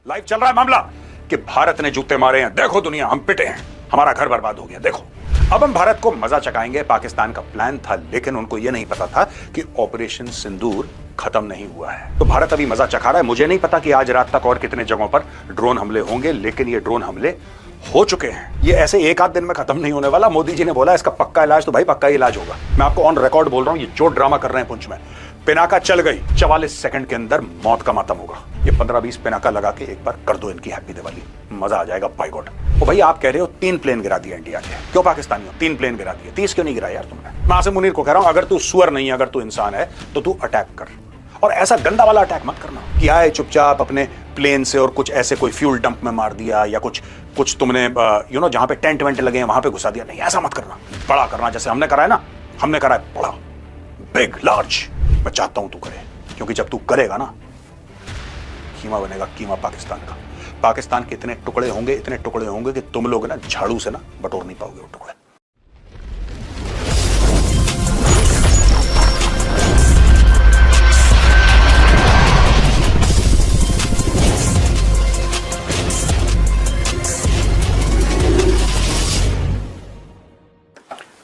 Live चल रहा है मामला कि भारत ने जूते मारे हैं, देखो दुनिया हम पिटे हैं, हमारा घर बर्बाद हो गया। देखो अब हम भारत को मजा चखाएंगे। पाकिस्तान का प्लान था, लेकिन उनको यह नहीं पता था कि ऑपरेशन सिंदूर खत्म नहीं हुआ है। तो भारत अभी मजा चखा रहा है। मुझे नहीं पता कि आज रात तक और कितने जगहों पर ड्रोन हमले होंगे, लेकिन ये ड्रोन हमले हो चुके हैं। ये ऐसे एक आध दिन में खत्म नहीं होने वाला। मोदी जी ने बोला इसका पक्का इलाज, तो भाई पक्का इलाज होगा। मैं आपको ऑन रिकॉर्ड बोल रहा हूं, ये जो ड्रामा कर रहे हैं पुंछ में, पिनाका चल गई 44 सेकंड के अंदर मौत का मातम होगा। ये 15-20 पिनाका लगा के एक बार कर दो इनकी हैप्पी दिवाली, मजा आ जाएगा। Bye God. ओ भाई आप कह रहे हो 3 प्लेन गिरा दिया इंडिया के, क्यों पाकिस्तानियों 3 प्लेन गिरा दिए, 30 क्यों नहीं गिराया यार तुमने? मैं आसिम मुनीर को कह रहा हूं, अगर तू सुअर नहीं, अगर तू इंसान है तो तू अटैक कर, और ऐसा गंदा वाला अटैक मत करना कि आए चुपचाप अपने प्लेन से और कुछ ऐसे कोई फ्यूल डंप में मार दिया, या कुछ तुमने जहां पे टेंट वेंट लगे हैं वहां पे घुसा दिया। नहीं, ऐसा मत करना। बड़ा करना, जैसे हमने करा है ना, हमने करा है बड़ा, बिग, लार्ज। मैं चाहता हूं तू करे, क्योंकि जब तू करेगा ना, कीमा बनेगा, कीमा पाकिस्तान का। पाकिस्तान के इतने टुकड़े होंगे कि तुम लोग ना झाड़ू से ना बटोर नहीं पाओगे वो टुकड़े।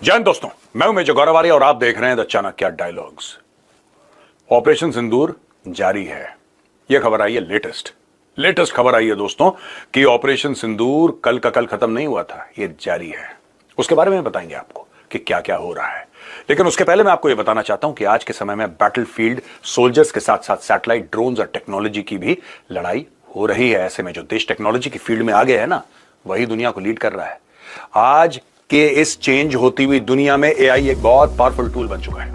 जय हिंद दोस्तों, मैं हूं मेजर गौरवारी और आप देख रहे हैं द चाणक्य डायलॉग्स। ऑपरेशन सिंदूर जारी है। यह खबर आई है लेटेस्ट खबर आई है दोस्तों कि ऑपरेशन सिंदूर कल का कल खत्म नहीं हुआ था, यह जारी है। उसके बारे में बताएंगे आपको कि क्या क्या हो रहा है। लेकिन उसके पहले मैं आपको यह बताना चाहता हूं कि आज के समय में बैटलफील्ड सोल्जर्स के साथ साथ सैटेलाइट, ड्रोन्स और टेक्नोलॉजी की भी लड़ाई हो रही है। ऐसे में जो देश टेक्नोलॉजी की फील्ड में आगे है ना, वही दुनिया को लीड कर रहा है। आज के इस चेंज होती हुई दुनिया में एआई एक बहुत पावरफुल टूल बन चुका है।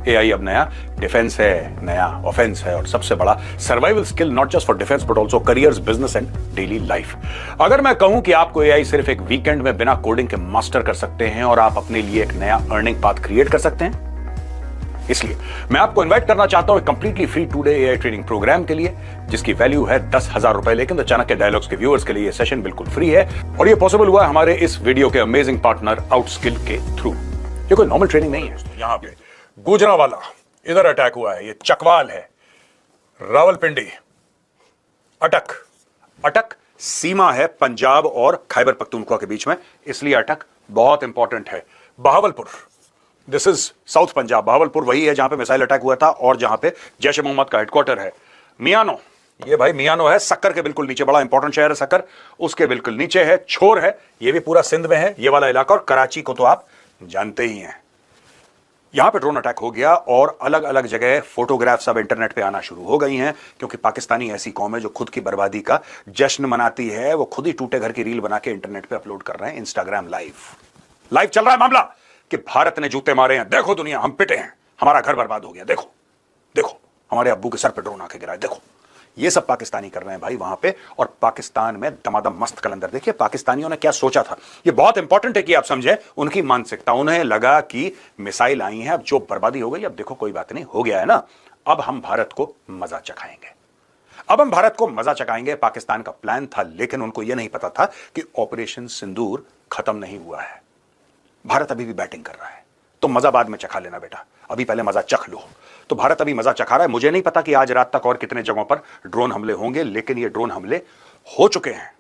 एआई अब नया डिफेंस है, नया ऑफेंस है, और सबसे बड़ा survival skill, not just for defence but also careers, business and daily life. अगर मैं कहूं कि आपको एआई सिर्फ एक वीकेंड में बिना कोडिंग के मास्टर कर सकते हैं और आप अपने लिए एक नया अर्निंग पाथ क्रिएट कर सकते हैं, इसलिए मैं आपको इन्वाइट करना चाहता हूं completely free two day AI training program के लिए, जिसकी वैल्यू है 10,000 रुपए। लेकिन द चाणक्य डायलॉग्स के व्यूअर्स के लिए यह सेशन बिल्कुल फ्री है, और यह पॉसिबल हुआ हमारे इस वीडियो के अमेजिंग पार्टनर आउटस्किल के थ्रू। ये कोई नॉर्मल ट्रेनिंग नहीं है। यहां पे गुजरांवाला इधर अटैक हुआ है, ये चकवाल है, रावलपिंडी अटक सीमा है पंजाब और खैबर पख्तूनख्वा के बीच में, इसलिए अटक बहुत इंपॉर्टेंट है। Bahawalpur, this is south Punjab. Bahawalpur वही है जहां पे मिसाइल अटैक हुआ था और जहां पे जैश ए मोहम्मद का हेडक्वार्टर है। मियानो, ये भाई मियानो है सक्कर के बिल्कुल नीचे, बड़ा इंपॉर्टेंट शहर है सक्कर, उसके बिल्कुल नीचे है। छोर है, ये भी पूरा सिंध में है ये वाला इलाका, और कराची को तो आप जानते ही हैं। यहां पे ड्रोन अटैक हो गया और अलग अलग जगह फोटोग्राफ्स अब इंटरनेट पे आना शुरू हो गई हैं, क्योंकि पाकिस्तानी ऐसी कौम है जो खुद की बर्बादी का जश्न मनाती है। वो खुद ही टूटे घर की रील बना के इंटरनेट पे अपलोड कर रहे हैं। इंस्टाग्राम लाइव चल रहा है मामला कि भारत ने जूते मारे हैं, देखो दुनिया हम पिटे हैं, हमारा घर बर्बाद हो गया। देखो हमारे अब्बू के सर पे ड्रोन आके गिरा, देखो। ये सब पाकिस्तानी कर रहे हैं भाई वहां पे, और पाकिस्तान में दमादम मस्त कलंदर। देखिए पाकिस्तानियों ने क्या सोचा था, ये बहुत इंपॉर्टेंट है कि आप समझे उनकी मानसिकता। उन्हें लगा कि मिसाइल आई हैं, अब जो बर्बादी हो गई, अब देखो कोई बात नहीं, हो गया है ना, अब हम भारत को मजा चखाएंगे। पाकिस्तान का प्लान था, लेकिन उनको यह नहीं पता था कि ऑपरेशन सिंदूर खत्म नहीं हुआ है। भारत अभी भी बैटिंग कर रहा है, तो मजा बाद में चखा लेना बेटा, अभी पहले मजा चख लो। तो भारत अभी मजा चखा रहा है। मुझे नहीं पता कि आज रात तक और कितने जगहों पर ड्रोन हमले होंगे, लेकिन ये ड्रोन हमले हो चुके हैं।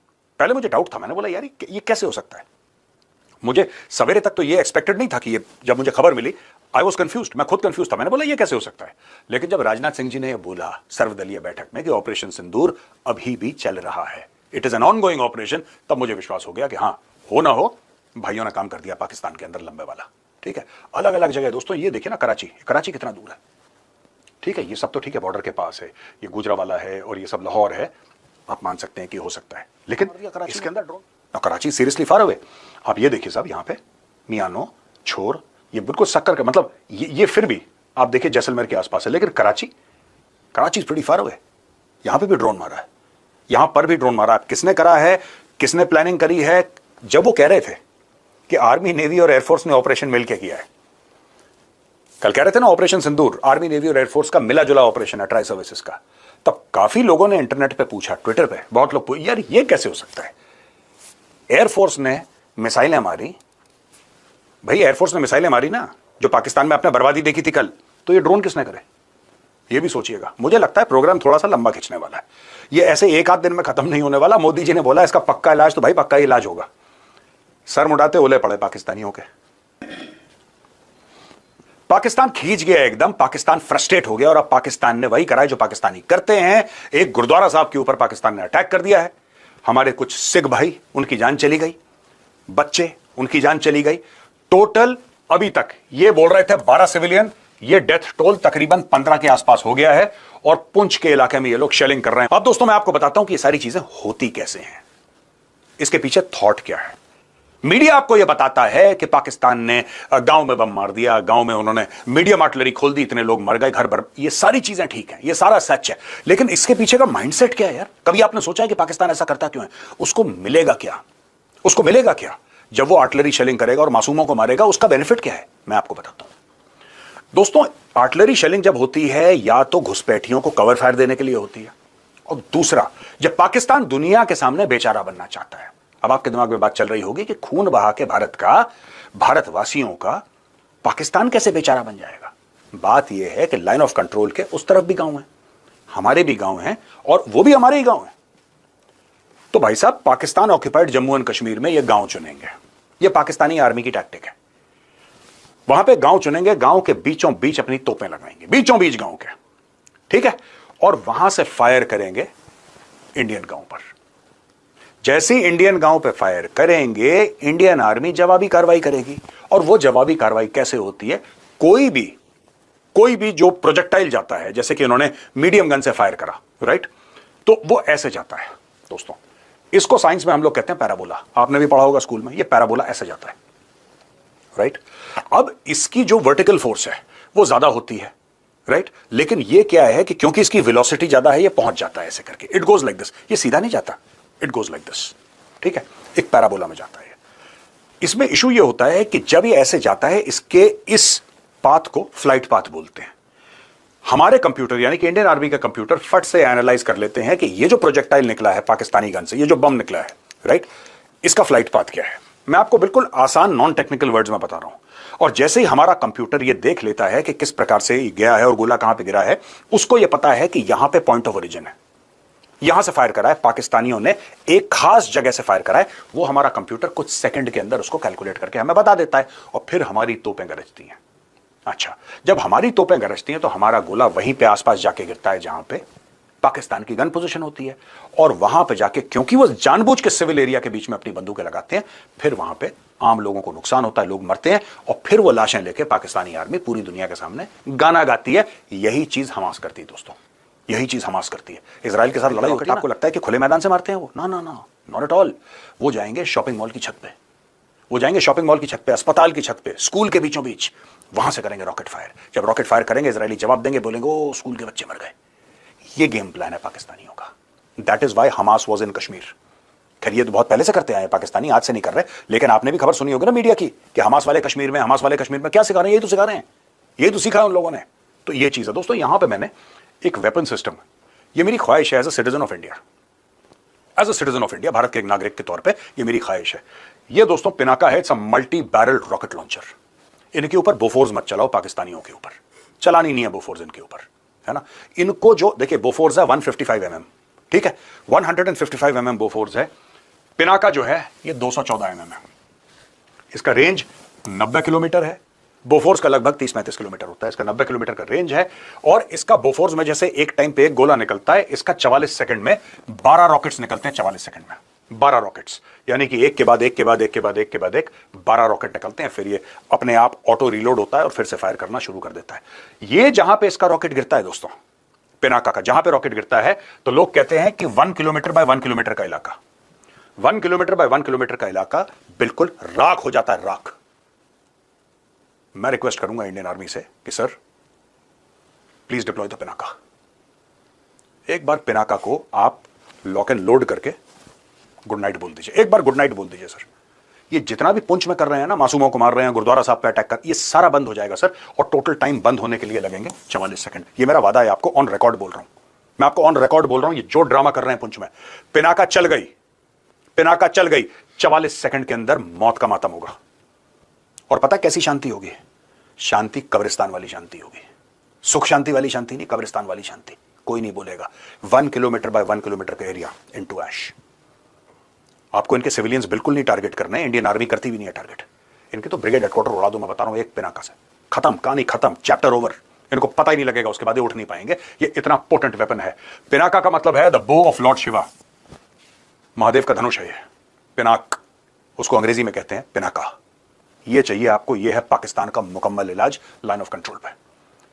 पहले मुझे डाउट था, मैंने बोला यार ये कैसे हो सकता है। मुझे सवेरे तक तो ये एक्सपेक्टेड नहीं था कि ये, जब मुझे खबर मिली आई वॉज कंफ्यूज्ड, मैं खुद कंफ्यूज था। मैंने बोला ये कैसे हो सकता है, लेकिन जब राजनाथ सिंह जी ने यह बोला सर्वदलीय बैठक में कि ऑपरेशन सिंदूर अभी भी चल रहा है, it is an on going operation, तब मुझे विश्वास हो गया कि हाँ, हो ना हो भाइयों ने काम कर दिया पाकिस्तान के अंदर लंबे वाला। ठीक है, अलग अलग जगह दोस्तों, ये देखिए ना कराची कितना दूर है। ठीक है, ये सब तो ठीक है, बॉर्डर के पास है, ये गुजरांवाला है और ये सब लाहौर है, आप मान सकते हैं कि हो सकता है, लेकिन इसके अंदर drone, Karachi seriously far away. आप ये देखिए साहब, यहाँ पे मियानो, छोर, ये बिल्कुल सक्कर का, मतलब ये फिर भी आप देखिए जैसलमेर के आसपास है, लेकिन Karachi is pretty far away. यहां पे भी ड्रोन मारा है, यहां पर भी ड्रोन मारा है। किसने करा है, किसने प्लानिंग करी है? जब वो कह रहे थे कि आर्मी, नेवी और एयरफोर्स ने ऑपरेशन मिलकर किया है, कल कह रहे थे ना ऑपरेशन सिंदूर आर्मी, नेवी और एयरफोर्स का मिला जुला ऑपरेशन है, ट्राई सर्विसेज का, तब काफी लोगों ने इंटरनेट पे पूछा, ट्विटर पे बहुत लोग, यार ये कैसे हो सकता है, एयरफोर्स ने मिसाइलें मारी। भाई एयरफोर्स ने मिसाइलें मारी ना, जो पाकिस्तान में आपने बर्बादी देखी थी कल, तो ये ड्रोन किसने करे? ये भी सोचिएगा। मुझे लगता है प्रोग्राम थोड़ा सा लंबा खींचने वाला है, ये ऐसे एक आध दिन में खत्म नहीं होने वाला। मोदी जी ने बोला इसका पक्का इलाज, तो भाई पक्का इलाज होगा। सर मुड़ाते ओले पड़े पाकिस्तानियों के। पाकिस्तान खींच गया एकदम, पाकिस्तान फ्रस्ट्रेट हो गया और अब पाकिस्तान ने वही करा है जो पाकिस्तानी करते हैं। एक गुरुद्वारा साहब के ऊपर पाकिस्तान ने अटैक कर दिया है। हमारे कुछ सिख भाई, उनकी जान चली गई, बच्चे, उनकी जान चली गई। टोटल अभी तक ये बोल रहे थे 12 सिविलियन, ये डेथ टोल तकरीबन 15 के आसपास हो गया है और पुंछ के इलाके में ये लोग शेलिंग कर रहे हैं। अब दोस्तों मैं आपको बताता हूं कि ये सारी चीजें होती कैसे हैं, इसके पीछे थॉट क्या है। मीडिया आपको यह बताता है कि पाकिस्तान ने गांव में बम मार दिया, गांव में उन्होंने मीडियम आर्टिलरी खोल दी, इतने लोग मर गए, घर भर, ये सारी चीजें ठीक है, ये सारा सच है। लेकिन इसके पीछे का माइंडसेट क्या है यार? कभी आपने सोचा है कि पाकिस्तान ऐसा करता क्यों है? उसको मिलेगा क्या? उसको मिलेगा क्या जब वो आर्टिलरी शेलिंग करेगा और मासूमों को मारेगा? उसका बेनिफिट क्या है, मैं आपको बताता हूं। दोस्तों आर्टिलरी शेलिंग जब होती है या तो घुसपैठियों को कवर फायर देने के लिए होती है, और दूसरा जब पाकिस्तान दुनिया के सामने बेचारा बनना चाहता है। अब आपके दिमाग में बात चल रही होगी कि खून बहा के भारत का, भारतवासियों का पाकिस्तान कैसे बेचारा बन जाएगा? बात यह है कि लाइन ऑफ कंट्रोल के उस तरफ भी गांव हैं, हमारे भी गांव हैं, और वो भी हमारे ही गांव हैं। तो भाई साहब पाकिस्तान ऑक्यूपाइड जम्मू एंड कश्मीर में ये गांव चुनेंगे, ये पाकिस्तानी आर्मी की टैक्टिक है। वहां पे गांव चुनेंगे, गांव के बीचों बीच अपनी तोपें लगाएंगे, बीचों बीच गांव के, ठीक है, और वहां से फायर करेंगे इंडियन गांव पर। जैसे ही इंडियन गांव पे फायर करेंगे, इंडियन आर्मी जवाबी कार्रवाई करेगी। और वो जवाबी कार्रवाई कैसे होती है? कोई भी जो प्रोजेक्टाइल जाता है, जैसे कि उन्होंने मीडियम गन से फायर करा, राइट, तो वो ऐसे जाता है। दोस्तों इसको साइंस में हम लोग कहते हैं पैराबोला, आपने भी पढ़ा होगा स्कूल में, ये पैराबोला ऐसे जाता है, राइट। अब इसकी जो वर्टिकल फोर्स है वो ज्यादा होती है, राइट, लेकिन ये क्या है कि क्योंकि इसकी वेलोसिटी ज्यादा है, ये पहुंच जाता है ऐसे करके, इट गोज लाइक दिस, ये सीधा नहीं जाता, इट गोज लाइक दिस, ठीक है, एक पैराबोला में जाता है। इसमें इशू ये होता है कि जब ये ऐसे जाता है, इसके इस पाथ को फ्लाइट पाथ बोलते हैं। हमारे कंप्यूटर यानी कि इंडियन आर्मी का कंप्यूटर फट से एनालाइज कर लेते हैं कि ये जो प्रोजेक्टाइल निकला है पाकिस्तानी गन से, ये जो बम निकला है, राइट, इसका फ्लाइट पाथ क्या है। मैं आपको बिल्कुल आसान नॉन टेक्निकल वर्ड्स में बता रहा हूं, और जैसे ही हमारा कंप्यूटर ये देख लेता है कि किस प्रकार से गया है और गोला कहां पे गिरा है, उसको ये पता है कि यहां पे पॉइंट ऑफ ओरिजिन है, यहां से फायर करा है पाकिस्तानियों ने, एक खास जगह से फायर करा है। वो हमारा कंप्यूटर कुछ सेकंड के अंदर उसको कैलकुलेट करके हमें बता देता है, और फिर हमारी तोपें गरजती हैं। अच्छा, जब हमारी तोपें गरजती हैं तो हमारा गोला वहीं पे आसपास जाके गिरता है जहां पे पाकिस्तान की गन पोजीशन होती है, और वहां पे जाके, क्योंकि वो जानबूझ के सिविल एरिया के बीच में अपनी बंदूकें लगाते हैं, फिर वहां पे आम लोगों को नुकसान होता है, लोग मरते हैं, और फिर वो लाशें लेके पाकिस्तानी आर्मी पूरी दुनिया के सामने गाना गाती है। यही चीज हमास करती है दोस्तों, यही चीज हमास करती है। इजराइल के साथ लड़ाई होती है, आपको लगता है कि खुले मैदान से मारते हैं वो? ना ना ना, नॉट एट ऑल। वो जाएंगे शॉपिंग मॉल की छत पे, वो जाएंगे शॉपिंग मॉल की छत पे, अस्पताल की छत पे, स्कूल के बीचों बीच, वहां से करेंगे रॉकेट फायर। जब रॉकेट फायर करेंगे, इजरायली जवाब देंगे, बोलेंगे ओ स्कूल के बच्चे मर गए। ये गेम प्लान है पाकिस्तानियों का। That is why Hamas was in Kashmir. खैर ये तो बहुत पहले से करते आए पाकिस्तानी, आज से नहीं कर रहे, लेकिन आपने भी खबर सुनी होगी ना मीडिया की कि हमास वाले कश्मीर में, हमास वाले कश्मीर में क्या सिखा रहे हैं? यही तो सिखा रहे हैं, यही तो सीखा है उन लोगों ने। तो ये चीज है दोस्तों। यहां पर मैंने एक वेपन सिस्टम, ये मेरी ख्वाहिश है as a citizen of India, as a citizen of India, Bharat के एक नागरिक के तौर पे ये मेरी ख्वाहिश है। ये दोस्तों पिनाका है, it's a multi barrel rocket launcher. इनके ऊपर बोफोर्स मत चलाओ, पाकिस्तानियों के ऊपर चलानी नहीं है बोफोर्स इनके ऊपर, है ना। इनको जो देखिए बोफोर्स है 155 mm, ठीक है, 155 mm बोफोर्स है। पिनाका जो है ये 214 mm है। इसका रेंज 90 किलोमीटर है। बोफोर्स का लगभग 30-35 किलोमीटर होता है, इसका 90 किलोमीटर का रेंज है। और इसका बोफोर्स में जैसे एक टाइम पे एक गोला निकलता है, इसका 44 सेकंड में 12 रॉकेट्स निकलते हैं। 44 सेकंड में 12 रॉकेट्स, यानी कि एक के बाद एक के बाद एक के बाद एक के बाद एक 12 रॉकेट निकलते हैं। फिर ये अपने आप ऑटो रिलोड होता है और फिर से फायर करना शुरू कर देता है। ये जहां पे इसका रॉकेट गिरता है दोस्तों, पिनाका का जहां पे रॉकेट गिरता है, तो लोग कहते हैं कि 1 किलोमीटर बाय 1 किलोमीटर का इलाका, 1 किलोमीटर बाय 1 किलोमीटर का इलाका बिल्कुल राख हो जाता है, राख। मैं रिक्वेस्ट करूंगा इंडियन आर्मी से कि sir please deploy the Pinaka. एक बार पिनाका को आप लॉक एंड लोड करके गुड नाइट बोल दीजिए, एक बार गुड नाइट बोल दीजिए सर। ये जितना भी पुंछ में कर रहे हैं ना, मासूमों को मार रहे हैं, गुरुद्वारा साहब पे अटैक कर, ये सारा बंद हो जाएगा सर। और टोटल टाइम बंद होने के लिए लगेंगे 44 सेकंड। ये मेरा वादा है आपको, ऑन रिकॉर्ड बोल रहा हूं मैं, आपको ऑन रिकॉर्ड बोल रहा हूं। ये जो ड्रामा कर रहे हैं पुंछ में, पिनाका चल गई, पिनाका चल गई, 44 सेकंड के अंदर मौत का मातम होगा। और पता कैसी शांति होगी? शांति कब्रिस्तान वाली शांति होगी, सुख शांति वाली शांति नहीं, कब्रिस्तान वाली शांति। कोई नहीं बोलेगा 1 किलोमीटर बाय 1 किलोमीटर का एरिया इनटू ऐश। आपको इनके सिविलियंस बिल्कुल नहीं टारगेट करना है, इंडियन आर्मी करती भी नहीं है टारगेट। इनके तो ब्रिगेड हेडक्वार्टर उड़ा दो, मैं बता रहा हूं, एक पिनाका से खत्म, कहानी खत्म, चैप्टर ओवर। इनको पता ही नहीं लगेगा, उसके बाद ये उठ नहीं पाएंगे। ये इतना पोटेंट वेपन है। पिनाका का मतलब है द बो ऑफ लॉर्ड शिवा, महादेव का धनुष है ये, पिनाक, उसको अंग्रेजी में कहते हैं पिनाका। ये चाहिए आपको, ये है पाकिस्तान का मुकम्मल इलाज लाइन ऑफ कंट्रोल पे।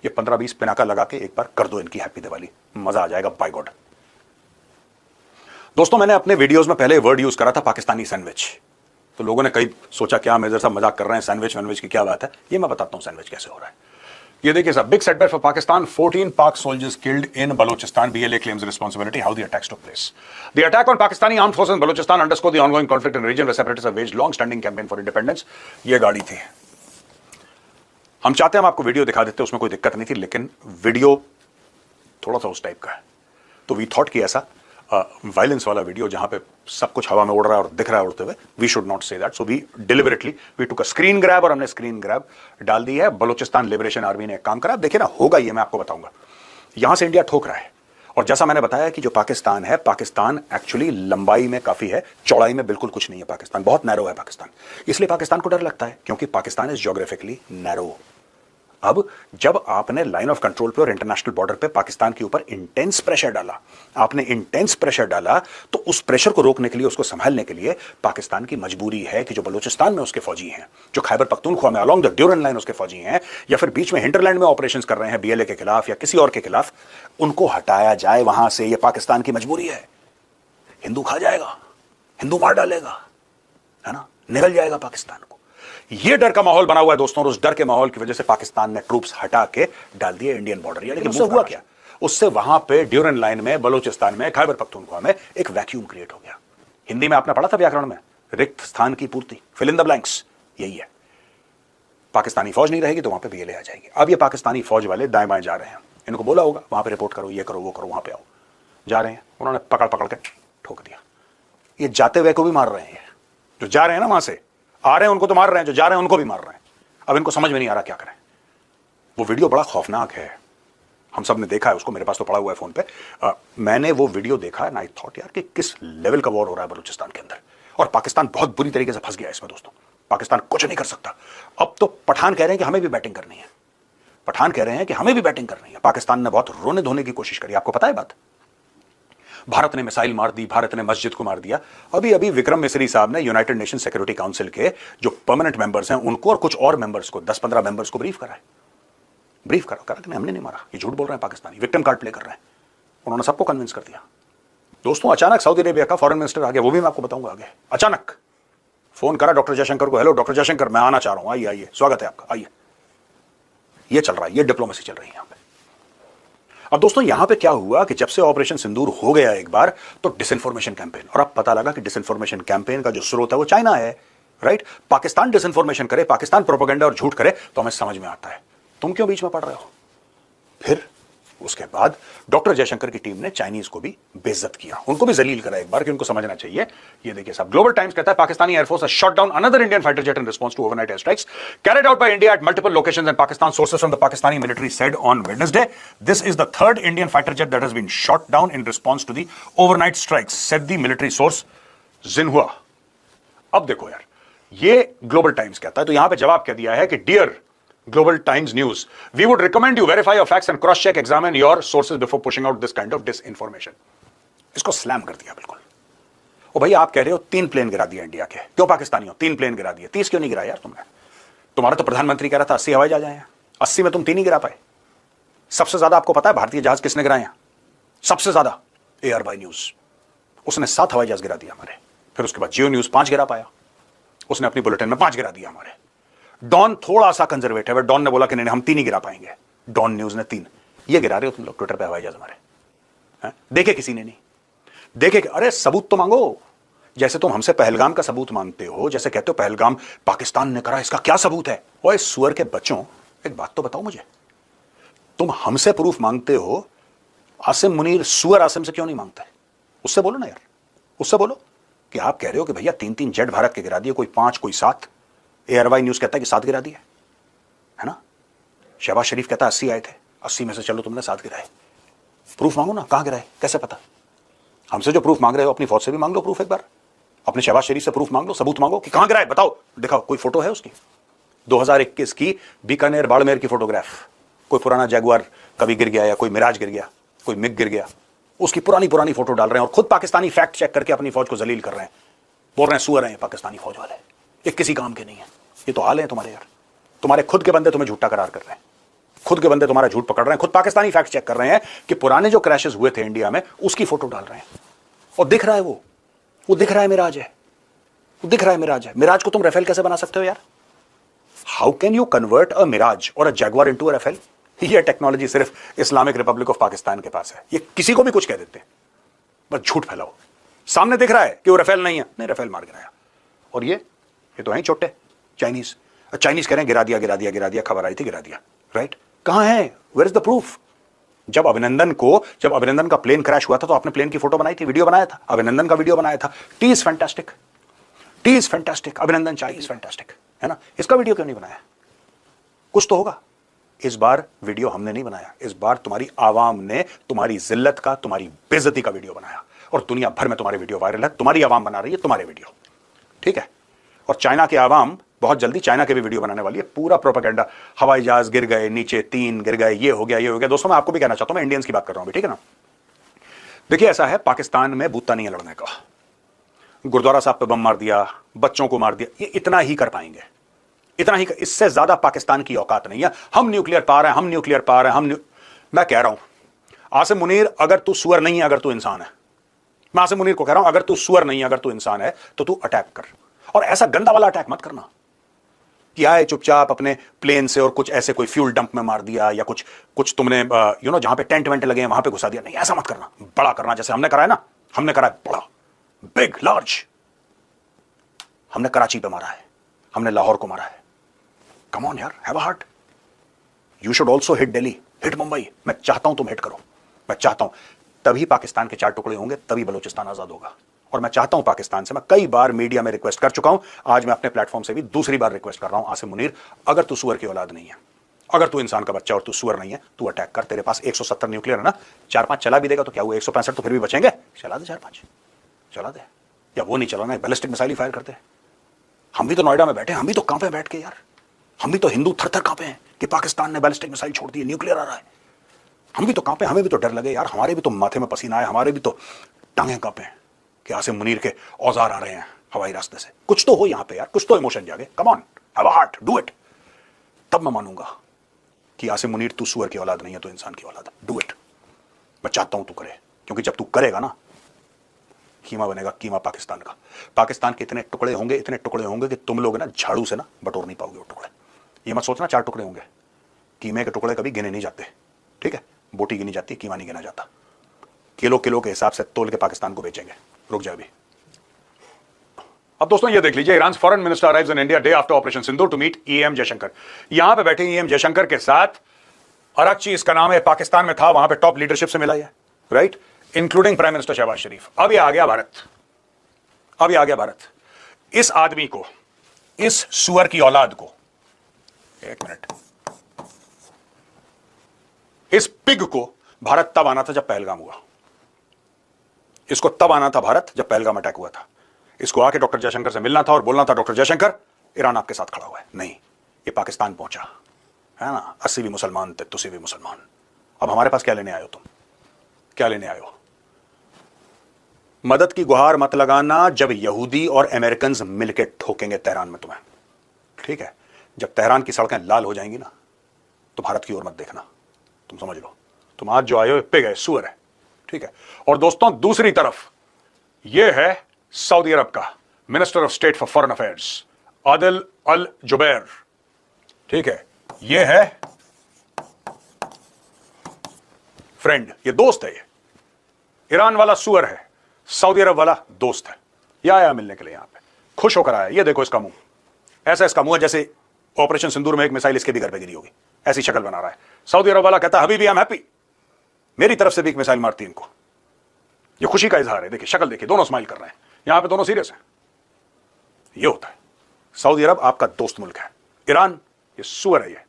ये 15-20 पिनाका लगा के एक बार कर दो इनकी हैप्पी दिवाली, मजा आ जाएगा बाय गॉड। दोस्तों, मैंने अपने वीडियोस में पहले वर्ड यूज करा था पाकिस्तानी सैंडविच, तो लोगों ने कई सोचा क्या मेजर साहब मजाक कर रहे हैं, सैंडविच वैंडविच की क्या बात है। ये मैं बताता हूं सैंडविच कैसे हो रहा है। ये देखिए साहब, big setback for Pakistan, 14 Pak soldiers killed in Balochistan, BLA claims responsibility. How the attacks took place. The attack on Pakistani armed forces in Balochistan underscore the ongoing conflict in the region where separatists have waged long-standing campaign for independence. ये गाड़ी थी, हम चाहते हैं हम आपको video दिखा देते, उसमें कोई दिक्कत नहीं थी, लेकिन वीडियो थोड़ा सा उस टाइप का है, तो वी थॉट कि ऐसा वायलेंस वाला वीडियो जहां पे सब कुछ हवा में उड़ रहा है और दिख रहा है उड़ते हुए, we should not say that. So we deliberately we took a screen grab, और हमने स्क्रीन ग्रैब डाल दी है। बलूचिस्तान लिबरेशन आर्मी ने एक काम करा, देखिए ना, होगा ये, मैं आपको बताऊंगा। यहां से इंडिया ठोक रहा है, और जैसा मैंने बताया कि जो पाकिस्तान है, पाकिस्तान एक्चुअली लंबाई में काफी है, चौड़ाई में बिल्कुल कुछ नहीं है। पाकिस्तान बहुत नैरो है पाकिस्तान, इसलिए पाकिस्तान को डर लगता है, क्योंकि पाकिस्तान इज ज्योग्राफिकली नैरो। अब जब आपने लाइन ऑफ कंट्रोल पे और इंटरनेशनल बॉर्डर पे पाकिस्तान के ऊपर इंटेंस प्रेशर डाला, आपने इंटेंस प्रेशर डाला, तो उस प्रेशर को रोकने के लिए, उसको संभालने के लिए पाकिस्तान की मजबूरी है कि जो बलूचिस्तान में उसके फौजी हैं, जो खैबर पख्तूनख्वा में अलोंग द ड्यूरन लाइन उसके फौजी हैं, या फिर बीच में हिंटरलैंड में ऑपरेशंस कर रहे हैं बीएलए के खिलाफ या किसी और के खिलाफ, उनको हटाया जाए वहां से। यह पाकिस्तान की मजबूरी है। हिंदू खा जाएगा, हिंदू मार डालेगा, है ना, निगल जाएगा पाकिस्तान को। ये डर का माहौल बना हुआ है दोस्तों, और उस डर के माहौल की वजह से पाकिस्तान ने ट्रूप्स हटा के डाल दिए इंडियन बॉर्डर। यानी कि उससे हुआ क्या, उससे वहां पे ड्यूरन लाइन में, बलूचिस्तान में, खैबर पख्तूनख्वा में एक वैक्यूम क्रिएट हो गया। हिंदी में आपने पढ़ा था व्याकरण में, रिक्त स्थान की पूर्ति, फिल इन द ब्लैंक्स, यही है। पाकिस्तानी फौज नहीं रहेगी तो वहां पे बीएलए आ जाएगी। अब ये पाकिस्तानी फौज वाले दाएं बाएं जा रहे हैं, इनको बोला होगा वहां पे रिपोर्ट करो, ये करो, वो करो, वहां पे आओ, जा रहे हैं, उन्होंने पकड़ पकड़ के ठोक दिया। ये जाते हुए को भी मार रहे हैं, जो जा रहे हैं ना, वहां से आ रहे हैं उनको तो मार रहे हैं, जो जा रहे हैं उनको भी मार रहे हैं। अब इनको समझ में नहीं आ रहा क्या करें। वो वीडियो बड़ा खौफनाक है, हम सब ने देखा है उसको, मेरे पास तो पड़ा हुआ है फोन पे। मैंने वो वीडियो देखा एंड आई थॉट यार कि किस लेवल का वॉर हो रहा है बलूचिस्तान के अंदर, और पाकिस्तान बहुत बुरी तरीके से फंस गया इसमें दोस्तों। पाकिस्तान कुछ नहीं कर सकता। अब तो पठान कह रहे हैं कि हमें भी बैटिंग करनी है, पठान कह रहे हैं कि हमें भी बैटिंग करनी है। पाकिस्तान ने बहुत रोने धोने की कोशिश करी, आपको पता है बात। भारत ने मिसाइल मार दी, भारत ने मस्जिद को मार दिया। अभी अभी विक्रम मिस्री साहब ने यूनाइटेड नेशन सिक्योरिटी काउंसिल के जो परमानेंट मेंबर्स हैं उनको और कुछ और मेंबर्स को, 10-15 मेंबर्स को ब्रीफ करा है, ब्रीफ करा कि हमने नहीं मारा, ये झूठ बोल रहे हैं पाकिस्तानी, विक्टिम कार्ड प्ले कर रहे हैं। उन्होंने सबको कन्विंस कर दिया। दोस्तों, अचानक सऊदी अरेबिया का फॉरेन मिनिस्टर आ गया, वो भी मैं आपको बताऊंगा आगे। अचानक फोन करा डॉक्टर जयशंकर को, हेलो डॉक्टर जयशंकर, मैं आना चाह रहा हूं, आइए आइए, स्वागत है आपका, आइए। ये चल रहा है, ये डिप्लोमेसी चल रही है यहां पे। अब दोस्तों, यहां पे क्या हुआ कि जब से ऑपरेशन सिंदूर हो गया एक बार, तो डिसइंफॉर्मेशन कैंपेन, और अब पता लगा कि डिसइंफॉर्मेशन कैंपेन का जो स्रोत है वो चाइना है, राइट। पाकिस्तान डिसइंफॉर्मेशन करे, पाकिस्तान प्रोपेगेंडा और झूठ करे तो हमें समझ में आता है, तुम क्यों बीच में पड़ रहे हो। फिर उसके बाद डॉक्टर जयशंकर की टीम ने चाइनीज को भी बेइज्जत किया, उनको भी जलील करा एक बार कि उनको समझना चाहिए। ये देखिए साहब, ग्लोबल टाइम्स कहता है Pakistani air force has shot down another Indian fighter jet in response to overnight air strikes carried out by India at multiple locations in Pakistan, sources from the Pakistani military said on Wednesday. This is the third Indian fighter jet that has been shot down in response to the overnight strikes, said the military source Xinhua. अब देखो यार, ये global Times कहता है, तो यहां पे जवाब क्या दिया है कि dear Global Times News, we would recommend you verify your facts and cross-check, examine your sources before pushing out this kind of disinformation. इसको स्लैम कर दिया बिल्कुल। ओ भाई, आप कह रहे हो 3 प्लेन गिरा दिया इंडिया के, क्यों पाकिस्तानियों 3 प्लेन गिरा दिए, 30 क्यों नहीं गिराया यार तुमने। तुम्हारा तो प्रधानमंत्री कह रहा था 80 हवाई जहाज आए हैं, 80 में तुम 3 ही गिरा पाए। सबसे ज्यादा आपको पता है भारतीय जहाज किसने गिराए हैं, सबसे ज्यादा एयर बाय न्यूज, उसने 7 हवाई जहाज गिरा दिया हमारे। फिर उसके बाद जियो न्यूज 5 गिरा पाया, उसने अपनी बुलेटिन में 5 गिरा दिया हमारे। डॉन थोड़ा सा कंजर्वेटिव है, डॉन ने बोला कि नहीं हम 3 ही गिरा पाएंगे, डॉन न्यूज ने 3। ये गिरा रहे हो तुम लोग ट्विटर पे हवाई जहाज हमारे, देखे किसी ने नहीं देखे। अरे सबूत तो मांगो, जैसे तुम हमसे पहलगाम का सबूत मांगते हो, जैसे कहते हो पहलगाम पाकिस्तान ने करा, इसका क्या सबूत है। ओए सुअर के बच्चों, एक बात तो बताओ मुझे, तुम हमसे प्रूफ मांगते हो, आसिम मुनीर सुअर आसिम से क्यों नहीं मांगता है, उससे बोलो ना यार, उससे बोलो कि आप कह रहे हो कि भैया 3-3 जेट भारत के गिरा दिए, कोई 5 कोई 7। एयरवाई न्यूज कहता है कि 7 गिरा दिए, है ना। शहबाज शरीफ कहता है 80 आए थे, 80 में से चलो तुमने 7 गिराए, प्रूफ मांगो ना, कहां गिराए, कैसे पता? हमसे जो प्रूफ मांग रहे हो अपनी फौज से भी मांग लो प्रूफ, एक बार अपने शहबाज शरीफ से प्रूफ मांग लो, सबूत मांगो कि कहां गिराए, बताओ, दिखाओ, कोई फोटो है उसकी 2021 की बीकानेर बाड़मेर की फोटोग्राफ, कोई पुराना जैगुआर कभी गिर गया या कोई मिराज गिर गया, कोई मिग गिर गया, उसकी पुरानी पुरानी फोटो डाल रहे हैं और खुद पाकिस्तानी फैक्ट चेक करके अपनी फौज को जलील कर रहे हैं, बोल रहे हैं सुअर हैं पाकिस्तानी फौज वाले, ये किसी काम के नहीं है। ये तो हाल है तुम्हारे यार, तुम्हारे खुद के बंदे तुम्हें झूठा करार कर रहे हैं, खुद के बंदे तुम्हारा झूठ पकड़ रहे हैं, खुद पाकिस्तानी फैक्ट चेक कर रहे हैं कि पुराने जो क्रैशेस हुए थे इंडिया में उसकी फोटो डाल रहे हैं और दिख रहा है वो दिख रहा है मिराज है, वो दिख रहा है मिराज है। मिराज को तुम राफेल कैसे बना सकते हो यार? How can you convert a Mirage or a Jaguar into a Rafale? ये टेक्नोलॉजी सिर्फ इस्लामिक रिपब्लिक ऑफ पाकिस्तान के पास है। ये किसी को भी कुछ कह देते हैं, बस झूठ फैलाओ। सामने दिख रहा है कि वो राफेल नहीं है, नहीं राफेल मार गिराया। और ये तो हैं छोटे चाइनीज, चाइनीज कह रहे हैं गिरा दिया गिरा दिया गिरा दिया, खबर आई थी गिरा दिया, राइट? कहां है, वेयर इज द प्रूफ? जब अभिनंदन का प्लेन क्रैश हुआ था तो आपने प्लेन की फोटो बनाई थी, वीडियो बनाया था, अभिनंदन का वीडियो बनाया था। T is fantastic, T is fantastic, अभिनंदन चाय इज फैंटास्टिक, है ना? इसका वीडियो क्यों नहीं बनाया? कुछ तो होगा। इस बार वीडियो हमने नहीं बनाया, इस बार तुम्हारी आवाम ने तुम्हारी जिल्लत का, तुम्हारी बेइज्जती का वीडियो बनाया और दुनिया भर में तुम्हारे वीडियो वायरल है। तुम्हारी आवाम बना रही है तुम्हारे वीडियो, ठीक है? और चाइना की आवाम बहुत जल्दी चाइना के भी वीडियो बनाने वाली है, पूरा प्रोपेगेंडा, हवाई जहाज गिर गए, नीचे 3 गिर गए, ये हो गया ये हो गया। दोस्तों मैं आपको भी कहना चाहता हूं, मैं इंडियंस की बात कर रहा हूं, ठीक है ना? देखिए ऐसा है, पाकिस्तान में बूता नहीं है लड़ने का। गुरुद्वारा साहब पे बम मार दिया, बच्चों को मार दिया, ये इतना ही कर पाएंगे, इतना ही इससे ज्यादा पाकिस्तान की औकात नहीं है। हम न्यूक्लियर पावर हैं, हम न्यूक्लियर पावर हैं, मैं कह रहा हूं आसिम मुनीर, अगर तू सुअर नहीं है, अगर तू इंसान है, मैं आसिम मुनीर को कह रहा हूं, अगर तू सुअर नहीं है, अगर तू इंसान है, तो तू अटैक कर। और ऐसा गंदा वाला अटैक मत करना कि आए चुपचाप अपने प्लेन से और कुछ ऐसे कोई फ्यूल डंप में मार दिया या कुछ तुमने जहां पे टेंट वेंट लगे हैं वहां पे घुसा दिया। नहीं, ऐसा मत करना, बड़ा करना, जैसे हमने करा है ना, हमने करा है बड़ा, बिग, लार्ज। हमने कराची पे मारा है, हमने लाहौर को मारा है। कम ऑन यार, have a heart. You should also hit Delhi, hit Mumbai. मैं चाहता हूं तुम हिट करो, मैं चाहता हूं, तभी पाकिस्तान के 4 टुकड़े होंगे, तभी बलूचिस्तान आजाद होगा। और मैं चाहता हूं पाकिस्तान से, मैं कई बार मीडिया में रिक्वेस्ट कर चुका हूं, आज मैं अपने प्लेटफॉर्म से भी दूसरी बार रिक्वेस्ट कर रहा हूं, आसिम मुनीर, अगर तू सुअर की औलाद नहीं है, अगर तू इंसान का बच्चा और तू सुअर नहीं है, तू अटैक कर। तेरे पास 170 न्यूक्लियर है ना, 4-5 चला भी देगा तो क्या हुआ, 165 तो फिर भी बचेंगे, चला दे 4-5, चला दे। या वो नहीं चलाना है, बैलिस्टिक मिसाइल ही फायर करते। हम भी तो नोएडा में बैठे, हम भी तो कांपे बैठ के यार, हम भी तो हिंदू थर थर कांपे हैं कि पाकिस्तान ने बैलिस्टिक मिसाइल छोड़ दी है, न्यूक्लियर आ रहा है। हम भी तो कांपे, हमें भी तो डर लगे यार, हमारे भी तो माथे में पसीना आए, हमारे भी तो टांगें कांपे कि आसिम मुनीर के औजार आ रहे हैं हवाई रास्ते से। कुछ तो हो यहां पे यार, कुछ तो इमोशन जागे। Come on, have a heart, do it. तब मैं मानूंगा कि आसिम मुनीर तू सुअर की औलाद नहीं है, तो इंसान की औलाद है। Do it. मैं चाहता हूं तू करे, क्योंकि जब तू करेगा ना, कीमा बनेगा, कीमा पाकिस्तान का। पाकिस्तान के इतने टुकड़े होंगे कि तुम लोग ना झाड़ू से ना बटोर नहीं पाओगे वो टुकड़े। ये मत सोचना 4 टुकड़े होंगे, कीमे के टुकड़े कभी गिने नहीं जाते, ठीक है? बोटी गिनी जाती है, कीमा नहीं गिना जाता। किलो किलो के हिसाब से तोल के पाकिस्तान को बेचेंगे। रुक जाए अभी। अब दोस्तों ये देख लीजिए, Iran foreign minister arrives in India day after operation Sindoor to meet EAM Jaishankar. यहां पे बैठे ईएम जयशंकर के साथ अराक्ची, इसका नाम है, पाकिस्तान में था, वहां पे टॉप लीडरशिप से मिला है, right, including prime minister Shehbaz Sharif. अब ये आ गया भारत, अब ये आ गया भारत। इस आदमी को, इस सुअर की औलाद को, एक मिनट, इस पिग को भारत तब आना था जब पहलगाम हुआ। इसको तब आना था भारत जब पहलगाम अटैक हुआ था। इसको आके डॉक्टर जयशंकर से मिलना था और बोलना था, डॉक्टर जयशंकर, ईरान आपके साथ खड़ा हुआ है। नहीं, ये पाकिस्तान पहुंचा है ना, 80 भी मुसलमान थे, तुसी भी मुसलमान। अब हमारे पास क्या लेने आए हो तुम, क्या लेने आए हो? मदद की गुहार मत लगाना जब यहूदी और अमेरिकन मिलकर ठोकेंगे तेहरान में तुम्हें, ठीक है? जब तेहरान की सड़कें लाल हो जाएंगी ना, तो भारत की ओर मत देखना। तुम समझ लो, तुम आज जो आए हो पिग है, सुअर है, ठीक है? और दोस्तों दूसरी तरफ यह है सऊदी अरब का minister of state for foreign affairs Adel al Jubeir, ठीक है? यह है फ्रेंड, ये दोस्त है, ये ईरान वाला सुअर है, सऊदी अरब वाला दोस्त है। यह आया मिलने के लिए, यहां पे खुश होकर आया। ये देखो इसका मुंह, ऐसा इसका मुंह है जैसे ऑपरेशन सिंदूर में एक मिसाइल इसके भी घर पे गिरी होगी, ऐसी शक्ल बना रहा है। सऊदी अरब वाला कहता है हबीबी आई एम हैप्पी, मेरी तरफ से भी एक मिसाइल मारती इनको। ये खुशी का इजहार है। देखिए शक्ल देखिए, दोनों स्माइल कर रहे हैं, यहां पे दोनों सीरियस हैं। ये होता है, सऊदी अरब आपका दोस्त मुल्क है, ईरान ये सुअर है, ये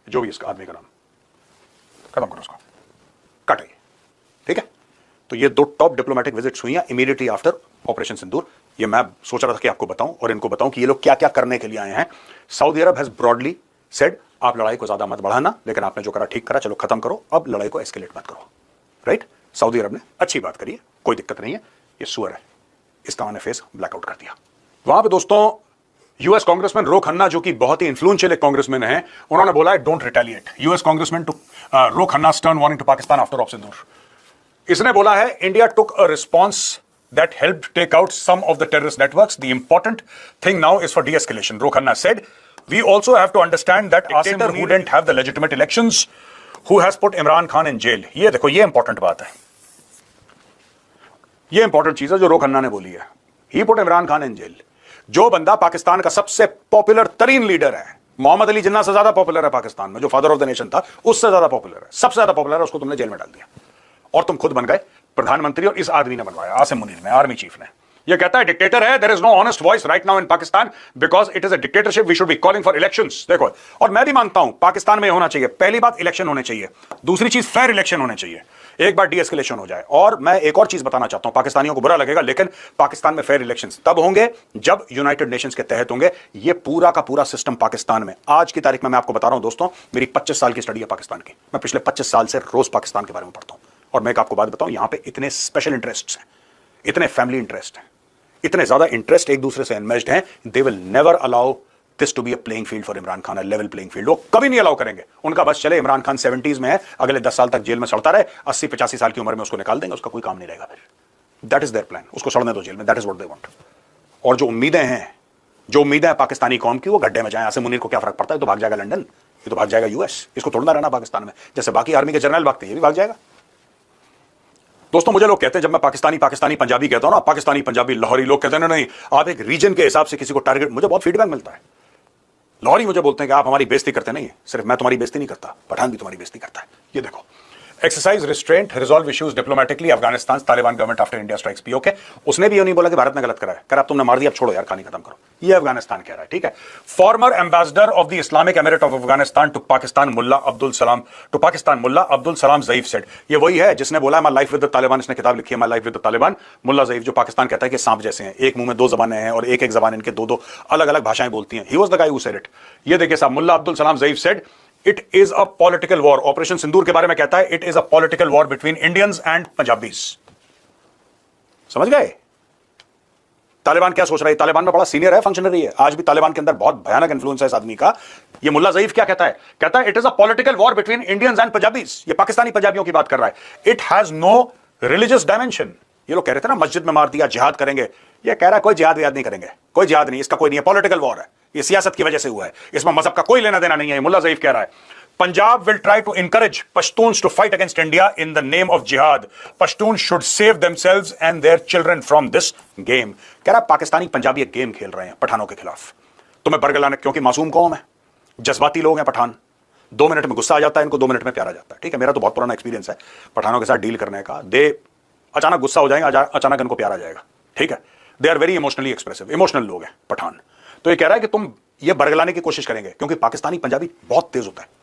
जो भी इसका आदमी का नाम। खत्म करो उसको, कट रही, ठीक है। तो ये दो टॉप डिप्लोमेटिक विजिट्स हुई हैं इमीडिएटली आफ्टर ऑपरेशन सिंदूर। ये मैं सोच रहा था कि आपको बताऊं और इनको बताऊं कि ये लोग क्या क्या करने के लिए आए हैं। Saudi Arab has broadly said आप लड़ाई को ज्यादा मत बढ़ाना, लेकिन आपने जो करा ठीक करा, चलो खत्म करो, अब लड़ाई को एस्केलेट मत करो, राइट। सऊदी अरब ने अच्छी बात करी है, कोई दिक्कत नहीं है, ये सुअर है, इसका मैंने फेस ब्लैकआउट कर दिया। वहां पे दोस्तों यूएस कांग्रेसमैन रो खन्ना, जो कि बहुत ही इन्फ्लुएंशियल एक कांग्रेसमैन है, उन्होंने बोला है don't retaliate. US congressman Ro Khanna stern warning to Pakistan after operation Sindoor. इसने बोला है India took a response that helped take out some of the terrorist networks. The important thing now is for de-escalation. Ro Khanna said, we also have to understand that Asim Munir, who didn't have the legitimate elections, who has put Imran Khan in jail. ये देखो, ये important बात है, ये important चीज है जो रो खन्ना ने बोली है। He put Imran Khan in jail. जो बंदा पाकिस्तान का सबसे पॉपुलर तरीन लीडर है, मोहम्मद अली जिन्ना से ज्यादा पॉपुलर है पाकिस्तान में, जो फादर ऑफ द नेशन था, उससे ज्यादा पॉपुलर है, सबसे ज्यादा पॉपुलर है, उसको तुमने जेल में डाल दिया और तुम खुद बन गए प्रधानमंत्री। और इस आदमी ने बनवाया, आसिम मुनीर ने, आर्मी चीफ ने। ये कहता है डिक्टेटर है, there is no honest voice right now in Pakistan because it is a dictatorship, we should be calling for elections. देखो, और मैं भी मानता हूं पाकिस्तान में होना चाहिए, पहली बात इलेक्शन होने चाहिए, दूसरी चीज फेयर इलेक्शन होने चाहिए, एक बार डीएस्केलेशन हो जाए। और मैं एक और चीज बताना चाहता हूं, पाकिस्तानियों को बुरा लगेगा, लेकिन पाकिस्तान में फेयर इलेक्शंस तब होंगे जब यूनाइटेड नेशंस के तहत होंगे। ये पूरा का पूरा सिस्टम पाकिस्तान में आज की तारीख में, मैं आपको बता रहा हूं दोस्तों, मेरी 25 साल की स्टडी है पाकिस्तान की, मैं पिछले 25 साल से रोज पाकिस्तान के बारे में पढ़ता हूं। और मैं एक आपको बात बताऊं, यहां पे इतने स्पेशल इंटरेस्ट्स हैं, इतने फैमिली इंटरेस्ट हैं, इतने ज्यादा इंटरेस्ट एक दूसरे से एनमेज्ड हैं, they will never allow this to be a playing field for Imran Khan, a level playing field. वो कभी नहीं अलाउ करेंगे। उनका बस चले इमरान खान 70s में है, अगले 10 साल तक जेल में सड़ता रहे, 80-85 साल की उम्र में उसको निकाल देंगे, उसका कोई काम नहीं रहेगा फिर। दैट इज देयर प्लान, उसको सड़ने दो जेल में, that is what they want. और जो उम्मीदें हैं पाकिस्तानी कौम की, वो गड्ढे में जाए। आसिम मुनीर को क्या फर्क पड़ता है, तो भाग जाएगा लंदन, ये तो भाग जाएगा यूएस, इसको थोड़ा रहना पाकिस्तान में, जैसे बाकी आर्मी के जनरल भागते हैं, ये भी भाग जाएगा। दोस्तों, मुझे लोग कहते हैं, जब मैं पाकिस्तानी पंजाबी कहता हूं ना, पाकिस्तानी पंजाबी लाहौरी, लोग कहते हैं नहीं आप एक रीजन के हिसाब से किसी को टारगेट, मुझे बहुत फीडबैक मिलता है। लाहौरी मुझे बोलते हैं कि आप हमारी बेइज्जती करते नहीं, सिर्फ मैं तुम्हारी बेइज्जती नहीं करता, पठान भी तुम्हारी बेइज्जती करता है। ये देखो, exercise restraint, resolve issues diplomatically, Afghanistan Taliban government after India strikes PoK. उसने भी ये नहीं बोला कि भारत ने गलत करा है, कर अब तुमने मार दिया, अब छोड़ो यार, कहानी खत्म करो, ये अफगानिस्तान कह रहा है, ठीक है। Former ambassador of the Islamic Emirate of Afghanistan to Pakistan Mullah Abdul Salam Zaeef said, ये वही है जिसने बोला my life with the Taliban, इसने किताब लिखी है my life with the Taliban. Mullah Zaeef, जो पाकिस्तान कहता है कि सांप जैसे हैं, एक मुंह में दो जबानें हैं और एक एक जबान इनके दो अलग अलग भाषाएं बोलती हैं। He was the guy who said it. ये देखिए साहब, Mullah Abdul Salam Zaeef said it is a political war. Operation Sindoor के बारे में कहता है it is a political war between Indians and Punjabis. समझ गए तालिबान क्या सोच रहा है? तालिबान में बड़ा सीनियर है, फंक्शनरी है, आज भी तालिबान के अंदर बहुत भयानक इन्फ्लुएंस है इस आदमी का। ये मुल्ला ज़ईफ क्या कहता है? कहता है it is a political war between Indians and Punjabis. ये पाकिस्तानी पंजाबियों की बात कर रहा है। It has no religious dimension. ये लोग कह रहे थे ना मस्जिद में मार दिया, जिहाद करेंगे, ये कह रहा है कोई जिहाद विहाद नहीं करेंगे, कोई जिहाद नहीं, इसका कोई नहीं है, पॉलिटिकल वॉर है, ये सियासत की वजह से हुआ है, इसमें मजहब का कोई लेना देना नहीं है। मुल्ला ज़ईफ कह रहा है Punjab will try to encourage Pashtuns to fight against India in the name of jihad. Pashtuns should save themselves and their children from this game. कह रहा पाकिस्तानी पंजाबी एक गेम खेल रहे हैं पठानों के खिलाफ। तुम्हें बरगलाने, क्योंकि मासूम कौम है, जज्बाती लोग हैं पठान, 2 मिनट में गुस्सा आ जाता है इनको, 2 मिनट में प्यार आ जाता है। ठीक है, मेरा तो बहुत पुराना एक्सपीरियंस है पठानों के साथ डील करने का। दे अचानक गुस्सा हो जाएंगे, अचानक इनको प्यार आ जाएगा। ठीक है, they are very emotionally expressive, emotional लोग हैं पठान। तो ये कह रहा है कि तुम ये बरगलाने की कोशिश करेंगे, क्योंकि पाकिस्तानी पंजाबी बहुत तेज होता है।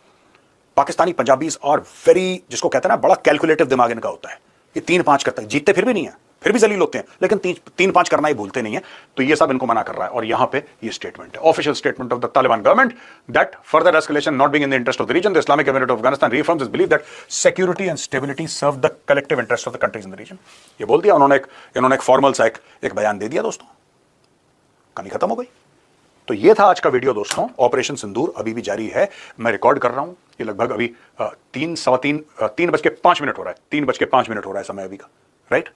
पाकिस्तानी पंजाबीज और वेरी, जिसको कहते हैं ना, बड़ा कैलकुलेटिव दिमाग इनका होता है। ये 3-5 करते हैं, जीतते फिर भी नहीं है, फिर भी जलील होते हैं, लेकिन 3-5 करना ही भूलते नहीं है। तो ये सब इनको मना कर रहा है। और यहां पे ये स्टेटमेंट है, official statement of the Taliban government, that further escalation not being in the interest of the region, the Islamic Emirate of Afghanistan reaffirms its believe that security and stability serve the collective interest of the countries in the region. ये बोल दिया उन्होंने, इन्होंने एक formal सा एक बयान दे दिया दोस्तों, कहानी खत्म हो गई। तो ये था आज का वीडियो दोस्तों। ऑपरेशन सिंदूर अभी भी जारी है, मैं रिकॉर्ड कर रहा हूं, ये लगभग अभी 3:05 हो रहा है, 3:05 हो रहा है समय अभी का, राइट।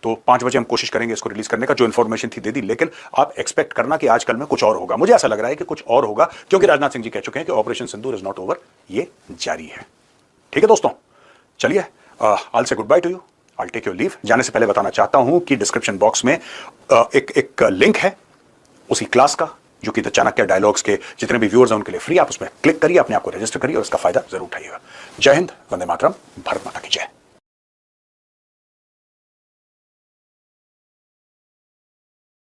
तो 5 बजे हम कोशिश करेंगे इसको रिलीज करने का, जो इन्फॉर्मेशन थी दे दी, लेकिन आप एक्सपेक्ट करना कि आजकल में कुछ और होगा। मुझे ऐसा लग रहा है कि कुछ और होगा, क्योंकि राजनाथ सिंह जी कह चुके हैं कि operation Sindoor is not over, ये जारी है। ठीक है दोस्तों, चलिए, I say good bye to you, I take your leave. जाने से पहले बताना चाहता हूं कि डिस्क्रिप्शन बॉक्स में एक लिंक है उसी क्लास का, जो कि द चाणक्य डायलॉग्स के जितने भी व्यूअर्स हैं उनके लिए फ्री। आप उसमें क्लिक करिए, अपने आप को रजिस्टर करिए और इसका फायदा जरूर उठाइएगा। जय हिंद, वंदे मातरम, भारत माता की जय।